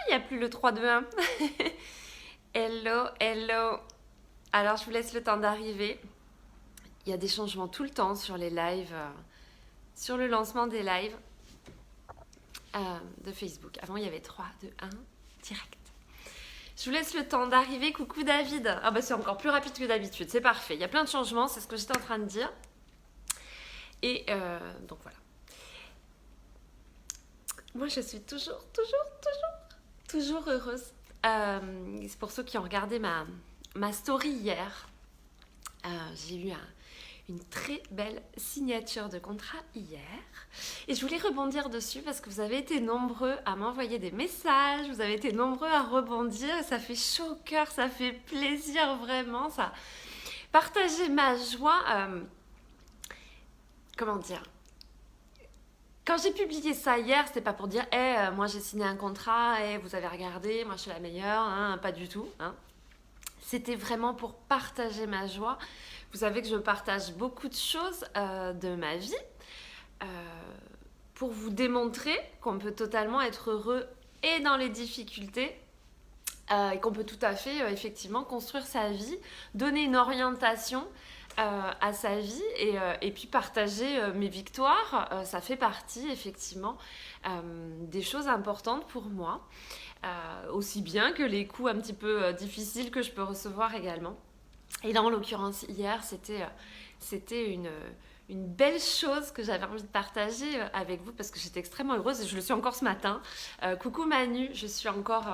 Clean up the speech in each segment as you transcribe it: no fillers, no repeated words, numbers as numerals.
il n'y a plus le 3-2-1. Hello, hello. Alors, je vous laisse le temps d'arriver. Il y a des changements tout le temps sur les lives, sur le lancement des lives de Facebook. Avant, il y avait 3-2-1 direct. Je vous laisse le temps d'arriver. Coucou David. Ah bah c'est encore plus rapide que d'habitude, c'est parfait. Il y a plein de changements, c'est ce que j'étais en train de dire. Et donc voilà. Moi, je suis toujours heureuse. C'est pour ceux qui ont regardé ma story hier. J'ai eu une très belle signature de contrat hier. Et je voulais rebondir dessus parce que vous avez été nombreux à m'envoyer des messages, vous avez été nombreux à rebondir. Et ça fait chaud au cœur, ça fait plaisir vraiment. Ça partager ma joie. Comment dire? Quand j'ai publié ça hier, c'était pas pour dire moi j'ai signé un contrat, vous avez regardé, moi je suis la meilleure, hein, pas du tout. Hein. C'était vraiment pour partager ma joie. Vous savez que je partage beaucoup de choses de ma vie euh, pour vous démontrer qu'on peut totalement être heureux et dans les difficultés et qu'on peut tout à fait effectivement construire sa vie, donner une orientation à sa vie et puis partager mes victoires. Ça fait partie effectivement des choses importantes pour moi, aussi bien que les coups un petit peu difficiles que je peux recevoir également. Et là, en l'occurrence, hier, c'était une belle chose que j'avais envie de partager avec vous parce que j'étais extrêmement heureuse et je le suis encore ce matin. Coucou Manu, je suis encore...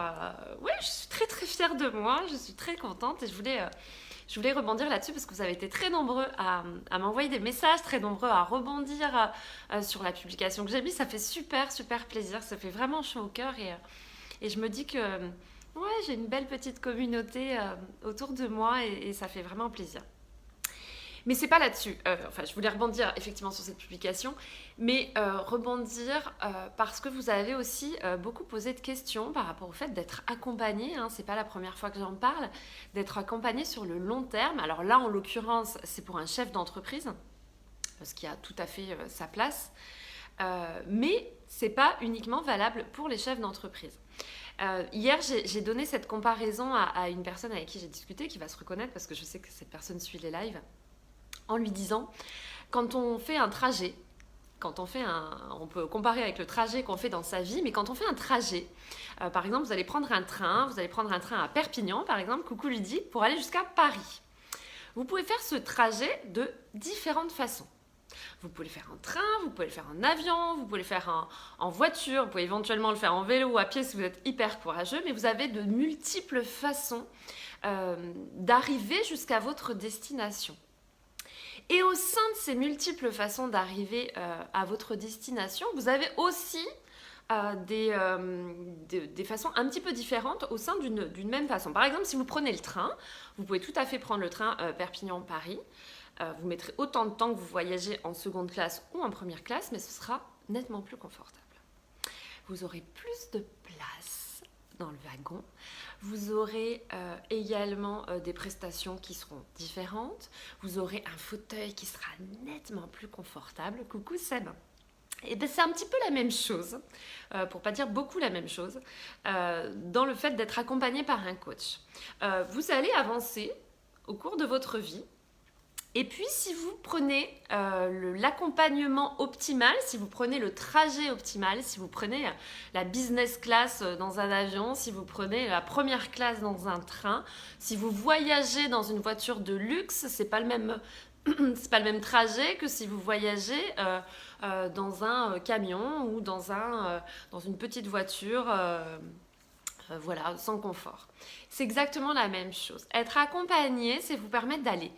ouais, je suis très très fière de moi, je suis très contente et je voulais rebondir là-dessus parce que vous avez été très nombreux à m'envoyer des messages, très nombreux à rebondir sur la publication que j'ai mise. Ça fait super super plaisir, ça fait vraiment chaud au cœur et je me dis que ouais, j'ai une belle petite communauté autour de moi et ça fait vraiment plaisir. Mais c'est pas là-dessus. Enfin, je voulais rebondir effectivement sur cette publication, mais rebondir parce que vous avez aussi beaucoup posé de questions par rapport au fait d'être accompagné. Hein, c'est pas la première fois que j'en parle, d'être accompagné sur le long terme. Alors là, en l'occurrence, c'est pour un chef d'entreprise, ce qui a tout à fait sa place. Mais c'est pas uniquement valable pour les chefs d'entreprise. Hier, j'ai donné cette comparaison à une personne avec qui j'ai discuté, qui va se reconnaître parce que je sais que cette personne suit les lives, en lui disant, quand on fait un trajet, on peut comparer avec le trajet qu'on fait dans sa vie, mais quand on fait un trajet, par exemple, vous allez prendre un train à Perpignan, par exemple, coucou Lydie, pour aller jusqu'à Paris. Vous pouvez faire ce trajet de différentes façons. Vous pouvez le faire en train, vous pouvez le faire en avion, vous pouvez le faire en voiture, vous pouvez éventuellement le faire en vélo ou à pied si vous êtes hyper courageux, mais vous avez de multiples façons d'arriver jusqu'à votre destination. Et au sein de ces multiples façons d'arriver à votre destination, vous avez aussi des façons un petit peu différentes au sein d'une même façon. Par exemple, si vous prenez le train, vous pouvez tout à fait prendre le train Perpignan-Paris. Vous mettrez autant de temps que vous voyagez en seconde classe ou en première classe, mais ce sera nettement plus confortable. Vous aurez plus de place dans le wagon. Vous aurez également des prestations qui seront différentes. Vous aurez un fauteuil qui sera nettement plus confortable. Coucou Seb. Et bien c'est un petit peu la même chose, pour pas dire beaucoup la même chose, dans le fait d'être accompagné par un coach. Vous allez avancer au cours de votre vie. Et puis, si vous prenez l'accompagnement optimal, si vous prenez le trajet optimal, si vous prenez la business class dans un avion, si vous prenez la première classe dans un train, si vous voyagez dans une voiture de luxe, c'est pas le même trajet que si vous voyagez dans un camion ou dans une petite voiture. Voilà, sans confort. C'est exactement la même chose. Être accompagné, c'est vous permettre d'aller.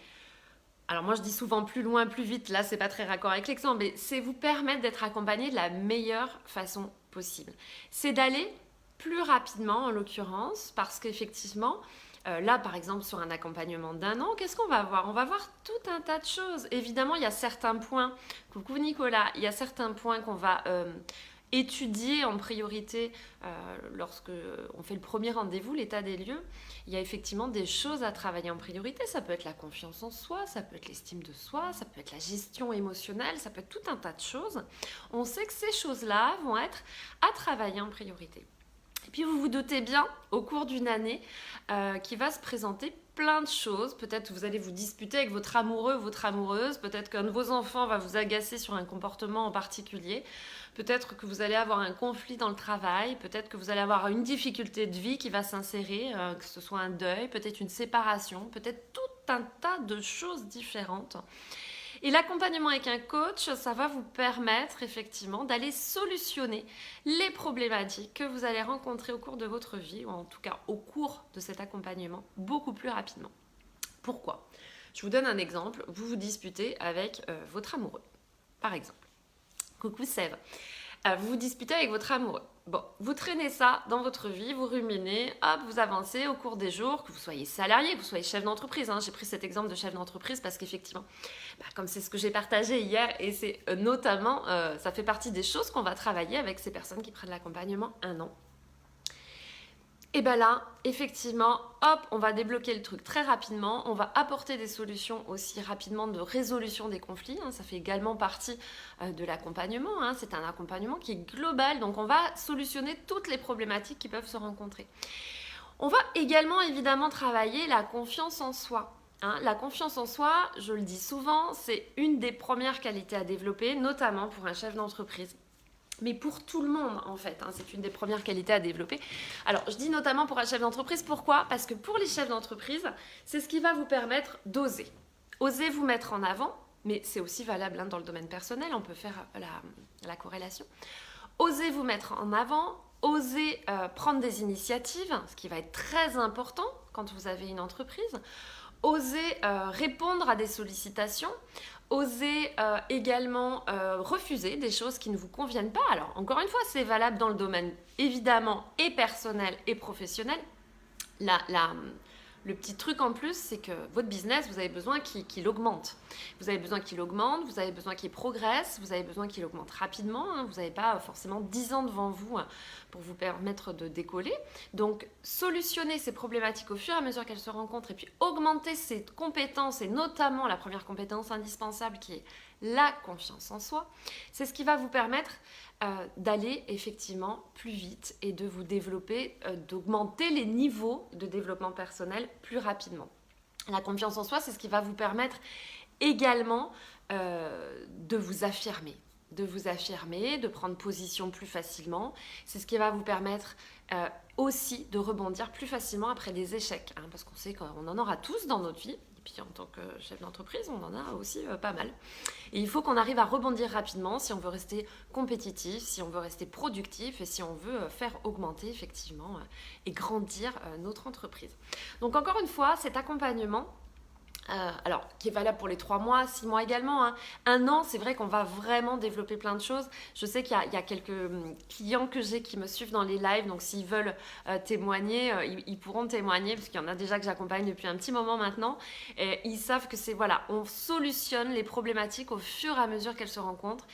Alors moi je dis souvent plus loin, plus vite, là c'est pas très raccord avec l'exemple, mais c'est vous permettre d'être accompagné de la meilleure façon possible. C'est d'aller plus rapidement en l'occurrence, parce qu'effectivement, là par exemple sur un accompagnement d'1 an, qu'est-ce qu'on va voir? On va voir tout un tas de choses. Évidemment il y a certains points, coucou Nicolas, il y a certains points qu'on va étudier en priorité lorsque on fait le premier rendez-vous, l'état des lieux. Il y a effectivement des choses à travailler en priorité. Ça peut être la confiance en soi, ça peut être l'estime de soi, ça peut être la gestion émotionnelle, ça peut être tout un tas de choses. On sait que ces choses-là vont être à travailler en priorité. Et puis vous vous doutez bien, au cours d'une année, qu'il va se présenter plein de choses. Peut-être que vous allez vous disputer avec votre amoureux, votre amoureuse. Peut-être qu'un de vos enfants va vous agacer sur un comportement en particulier. Peut-être que vous allez avoir un conflit dans le travail. Peut-être que vous allez avoir une difficulté de vie qui va s'insérer, que ce soit un deuil, peut-être une séparation, peut-être tout un tas de choses différentes. Et l'accompagnement avec un coach, ça va vous permettre effectivement d'aller solutionner les problématiques que vous allez rencontrer au cours de votre vie, ou en tout cas au cours de cet accompagnement, beaucoup plus rapidement. Pourquoi ? Je vous donne un exemple. Vous vous disputez avec votre amoureux, par exemple. Coucou Sève. Vous vous disputez avec votre amoureux. Bon, vous traînez ça dans votre vie, vous ruminez, hop, vous avancez au cours des jours, que vous soyez salarié, que vous soyez chef d'entreprise. J'ai pris cet exemple de chef d'entreprise parce qu'effectivement, comme c'est ce que j'ai partagé hier, et c'est notamment, ça fait partie des choses qu'on va travailler avec ces personnes qui prennent l'accompagnement 1 an. Et bien là, effectivement, hop, on va débloquer le truc très rapidement. On va apporter des solutions aussi rapidement de résolution des conflits. Ça fait également partie de l'accompagnement. C'est un accompagnement qui est global. Donc, on va solutionner toutes les problématiques qui peuvent se rencontrer. On va également, évidemment, travailler la confiance en soi. La confiance en soi, je le dis souvent, c'est une des premières qualités à développer, notamment pour un chef d'entreprise. Mais pour tout le monde, en fait, c'est une des premières qualités à développer. Alors, je dis notamment pour un chef d'entreprise, pourquoi ? Parce que pour les chefs d'entreprise, c'est ce qui va vous permettre d'oser. Oser vous mettre en avant, mais c'est aussi valable dans le domaine personnel, on peut faire la corrélation. Oser vous mettre en avant, oser prendre des initiatives, ce qui va être très important quand vous avez une entreprise. Oser répondre à des sollicitations, oser également refuser des choses qui ne vous conviennent pas. Alors, encore une fois, c'est valable dans le domaine évidemment et personnel et professionnel. Le petit truc en plus, c'est que votre business, vous avez besoin qu'il augmente. Vous avez besoin qu'il augmente, vous avez besoin qu'il progresse, vous avez besoin qu'il augmente rapidement. Vous n'avez pas forcément 10 ans devant vous pour vous permettre de décoller. Donc, solutionner ces problématiques au fur et à mesure qu'elles se rencontrent et puis augmenter ses compétences et notamment la première compétence indispensable qui est la confiance en soi, c'est ce qui va vous permettre d'aller effectivement plus vite et de vous développer, d'augmenter les niveaux de développement personnel plus rapidement. La confiance en soi, c'est ce qui va vous permettre également de vous affirmer, de prendre position plus facilement. C'est ce qui va vous permettre aussi de rebondir plus facilement après des échecs, parce qu'on sait qu'on en aura tous dans notre vie. Et puis en tant que chef d'entreprise, on en a aussi pas mal. Et il faut qu'on arrive à rebondir rapidement si on veut rester compétitif, si on veut rester productif et si on veut faire augmenter effectivement et grandir notre entreprise. Donc encore une fois, cet accompagnement, alors qui est valable pour les 3 mois, 6 mois également. 1 an, c'est vrai qu'on va vraiment développer plein de choses. Je sais qu'il y a quelques clients que j'ai qui me suivent dans les lives, donc s'ils veulent témoigner, ils pourront témoigner, parce qu'il y en a déjà que j'accompagne depuis un petit moment maintenant. Et ils savent que c'est, voilà, on solutionne les problématiques au fur et à mesure qu'elles se rencontrent.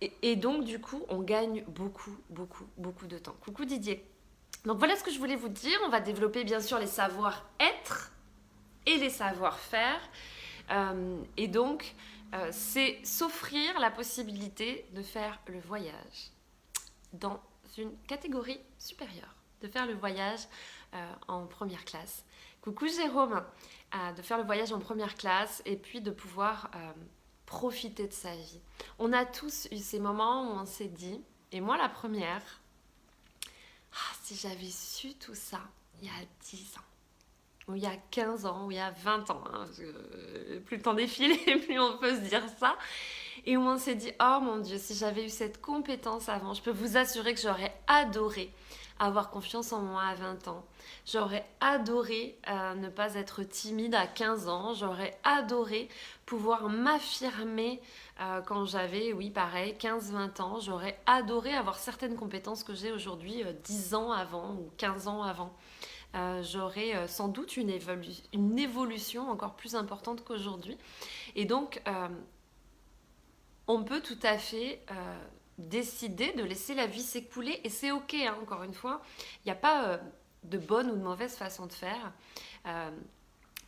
Et donc, du coup, on gagne beaucoup, beaucoup, beaucoup de temps. Coucou Didier. Donc voilà ce que je voulais vous dire. On va développer bien sûr les savoir-être et les savoir-faire. Et donc, c'est s'offrir la possibilité de faire le voyage dans une catégorie supérieure, de faire le voyage en première classe. Coucou Jérôme, de faire le voyage en première classe et puis de pouvoir profiter de sa vie. On a tous eu ces moments où on s'est dit, et moi la première, si j'avais su tout ça il y a 10 ans, ou il y a 15 ans, ou il y a 20 ans, parce que plus le temps défile et plus on peut se dire ça, et où on s'est dit, oh mon Dieu, si j'avais eu cette compétence avant, je peux vous assurer que j'aurais adoré avoir confiance en moi à 20 ans, j'aurais adoré ne pas être timide à 15 ans, j'aurais adoré pouvoir m'affirmer quand j'avais, oui pareil, 15-20 ans, j'aurais adoré avoir certaines compétences que j'ai aujourd'hui 10 ans avant ou 15 ans avant. J'aurais sans doute une évolution encore plus importante qu'aujourd'hui. Et donc, on peut tout à fait décider de laisser la vie s'écouler. Et c'est OK, encore une fois. Il n'y a pas de bonne ou de mauvaise façon de faire.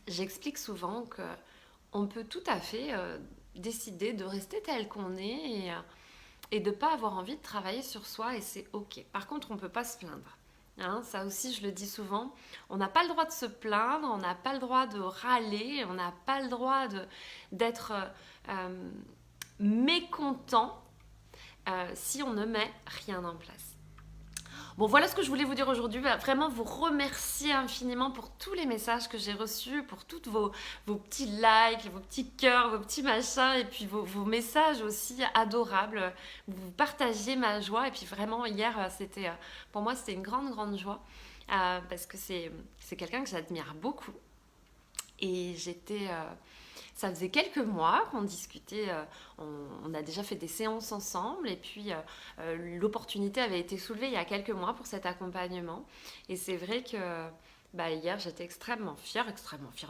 J'explique souvent qu'on peut tout à fait décider de rester tel qu'on est et de ne pas avoir envie de travailler sur soi. Et c'est OK. Par contre, on ne peut pas se plaindre. Hein, ça aussi, je le dis souvent. On n'a pas le droit de se plaindre, on n'a pas le droit de râler, on n'a pas le droit d'être euh, mécontent si on ne met rien en place. Bon, voilà ce que je voulais vous dire aujourd'hui. Vraiment vous remercier infiniment pour tous les messages que j'ai reçus, pour tous vos petits likes, vos petits cœurs, vos petits machins, et puis vos messages aussi adorables. Vous partagiez ma joie. Et puis vraiment, hier, pour moi, c'était une grande, grande joie. Parce que c'est quelqu'un que j'admire beaucoup. Et ça faisait quelques mois qu'on discutait, on a déjà fait des séances ensemble et puis l'opportunité avait été soulevée il y a quelques mois pour cet accompagnement. Et c'est vrai que hier j'étais extrêmement fière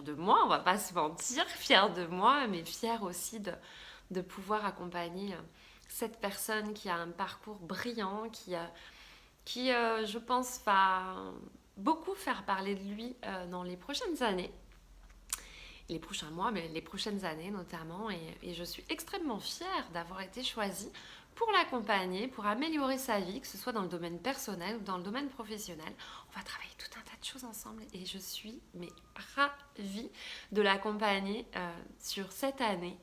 de moi, on va pas se mentir, fière de moi, mais fière aussi de pouvoir accompagner cette personne qui a un parcours brillant, qui je pense, va beaucoup faire parler de lui dans les prochaines années, les prochains mois, mais les prochaines années notamment. Et je suis extrêmement fière d'avoir été choisie pour l'accompagner, pour améliorer sa vie, que ce soit dans le domaine personnel ou dans le domaine professionnel. On va travailler tout un tas de choses ensemble et je suis ravie de l'accompagner sur cette année,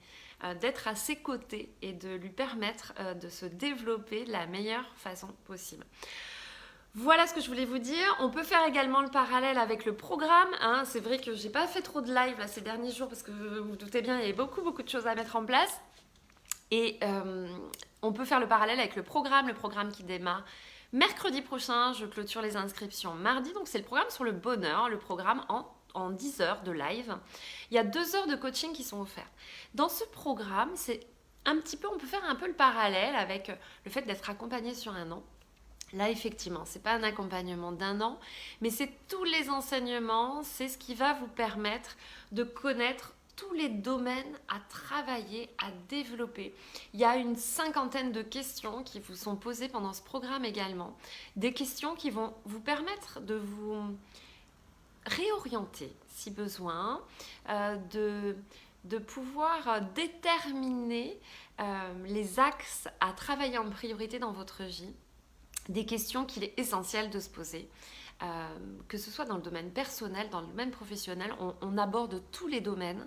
d'être à ses côtés et de lui permettre de se développer de la meilleure façon possible. Voilà ce que je voulais vous dire. On peut faire également le parallèle avec le programme. Hein. C'est vrai que j'ai pas fait trop de live là, ces derniers jours parce que vous vous doutez bien, il y avait beaucoup de choses à mettre en place. Et on peut faire le parallèle avec le programme qui démarre mercredi prochain. Je clôture les inscriptions mardi. Donc c'est le programme sur le bonheur, le programme en 10 heures de live. Il y a 2 heures de coaching qui sont offertes. Dans ce programme, on peut faire un peu le parallèle avec le fait d'être accompagné sur un an. Là, effectivement, ce n'est pas un accompagnement d'1 an, mais c'est tous les enseignements, c'est ce qui va vous permettre de connaître tous les domaines à travailler, à développer. Il y a une 50aine de questions qui vous sont posées pendant ce programme également. Des questions qui vont vous permettre de vous réorienter si besoin, de pouvoir déterminer les axes à travailler en priorité dans votre vie. Des questions qu'il est essentiel de se poser, que ce soit dans le domaine personnel, dans le domaine professionnel, on aborde tous les domaines,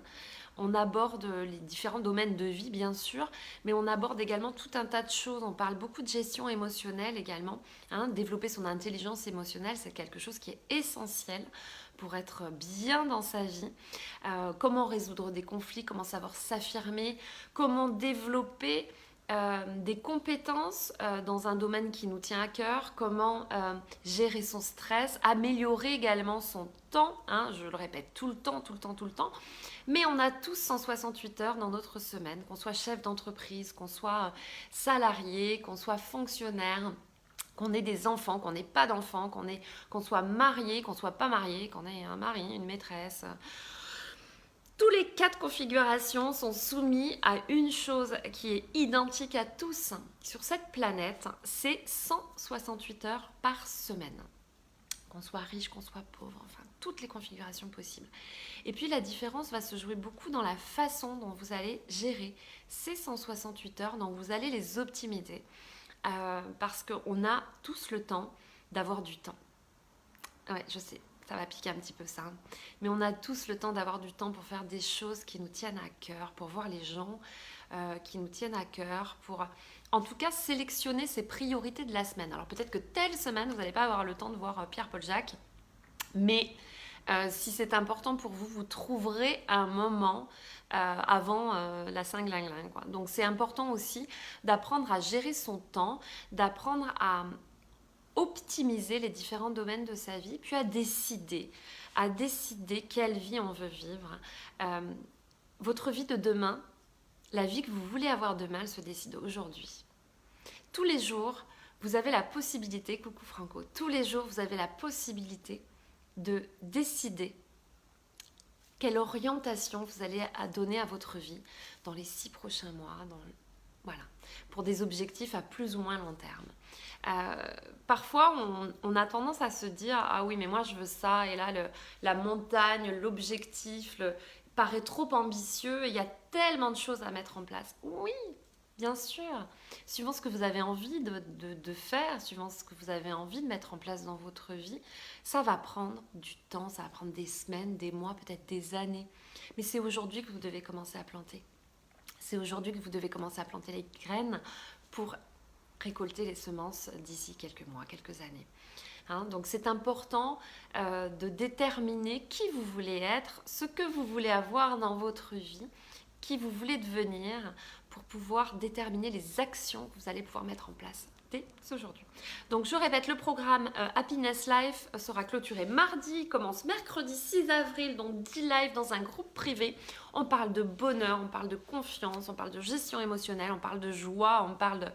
on aborde les différents domaines de vie bien sûr, mais on aborde également tout un tas de choses, on parle beaucoup de gestion émotionnelle également, hein. Développer son intelligence émotionnelle, c'est quelque chose qui est essentiel pour être bien dans sa vie, comment résoudre des conflits, comment savoir s'affirmer, comment développer des compétences dans un domaine qui nous tient à cœur, comment gérer son stress, améliorer également son temps, hein, je le répète tout le temps, mais on a tous 168 heures dans notre semaine, qu'on soit chef d'entreprise, qu'on soit salarié, qu'on soit fonctionnaire, qu'on ait des enfants, qu'on n'ait pas d'enfants, qu'on soit marié, qu'on soit pas marié, qu'on ait un mari, une maîtresse. Tous les 4 configurations sont soumis à une chose qui est identique à tous sur cette planète, c'est 168 heures par semaine. Qu'on soit riche, qu'on soit pauvre, enfin toutes les configurations possibles. Et puis la différence va se jouer beaucoup dans la façon dont vous allez gérer ces 168 heures, dont vous allez les optimiser. Parce qu'on a tous le temps d'avoir du temps. Ouais, je sais. Ça va piquer un petit peu ça. Mais on a tous le temps d'avoir du temps pour faire des choses qui nous tiennent à cœur, pour voir les gens qui nous tiennent à cœur, pour en tout cas sélectionner ses priorités de la semaine. Alors peut-être que telle semaine, vous n'allez pas avoir le temps de voir Pierre-Paul Jacques, mais si c'est important pour vous, vous trouverez un moment avant la Saint-Glinglin, quoi. Donc c'est important aussi d'apprendre à gérer son temps, d'apprendre à optimiser les différents domaines de sa vie, puis à décider quelle vie on veut vivre. Votre vie de demain, la vie que vous voulez avoir demain, elle se décide aujourd'hui. Tous les jours, vous avez la possibilité, coucou Franco, tous les jours, vous avez la possibilité de décider quelle orientation vous allez donner à votre vie dans les 6 prochains mois, voilà, pour des objectifs à plus ou moins long terme. Parfois, on a tendance à se dire « Ah oui, mais moi je veux ça » et là, la montagne, l'objectif paraît trop ambitieux et il y a tellement de choses à mettre en place. Oui, Bien sûr, suivant ce que vous avez envie de faire, suivant ce que vous avez envie de mettre en place dans votre vie, ça va prendre du temps, ça va prendre des semaines, des mois, peut-être des années. Mais c'est aujourd'hui que vous devez commencer à planter. C'est aujourd'hui que vous devez commencer à planter les graines pour récolter les semences d'ici quelques mois, quelques années. Hein, donc c'est important de déterminer qui vous voulez être, ce que vous voulez avoir dans votre vie, qui vous voulez devenir pour pouvoir déterminer les actions que vous allez pouvoir mettre en place dès aujourd'hui. Donc je répète, le programme Happiness Life sera clôturé mardi, commence mercredi 6 avril, donc 10 lives dans un groupe privé. On parle de bonheur, on parle de confiance, on parle de gestion émotionnelle, on parle de joie, on parle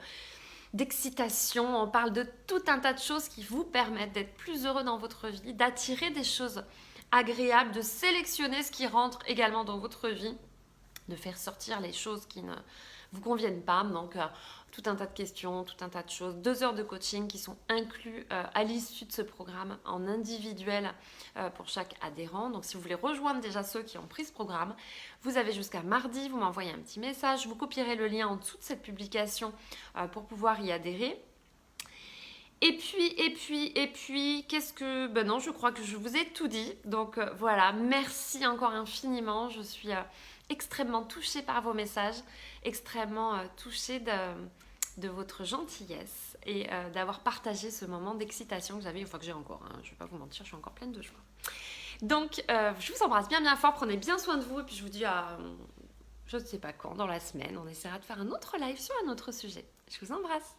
d'excitation, on parle de tout un tas de choses qui vous permettent d'être plus heureux dans votre vie, d'attirer des choses agréables, de sélectionner ce qui rentre également dans votre vie, de faire sortir les choses qui ne vous conviennent pas. Donc tout un tas de questions, tout un tas de choses. 2 heures de coaching qui sont inclus à l'issue de ce programme en individuel pour chaque adhérent. Donc si vous voulez rejoindre déjà ceux qui ont pris ce programme, vous avez jusqu'à mardi, vous m'envoyez un petit message, vous copierez le lien en dessous de cette publication pour pouvoir y adhérer. Et puis, qu'est-ce que... Ben non, je crois que je vous ai tout dit. Donc voilà, merci encore infiniment. Je suis extrêmement touchée par vos messages, extrêmement touchée de votre gentillesse et d'avoir partagé ce moment d'excitation que j'avais, enfin que j'ai encore, hein, je ne vais pas vous mentir, je suis encore pleine de joie. Donc, je vous embrasse bien bien fort, prenez bien soin de vous et puis je vous dis à... je ne sais pas quand, dans la semaine, on essaiera de faire un autre live sur un autre sujet. Je vous embrasse.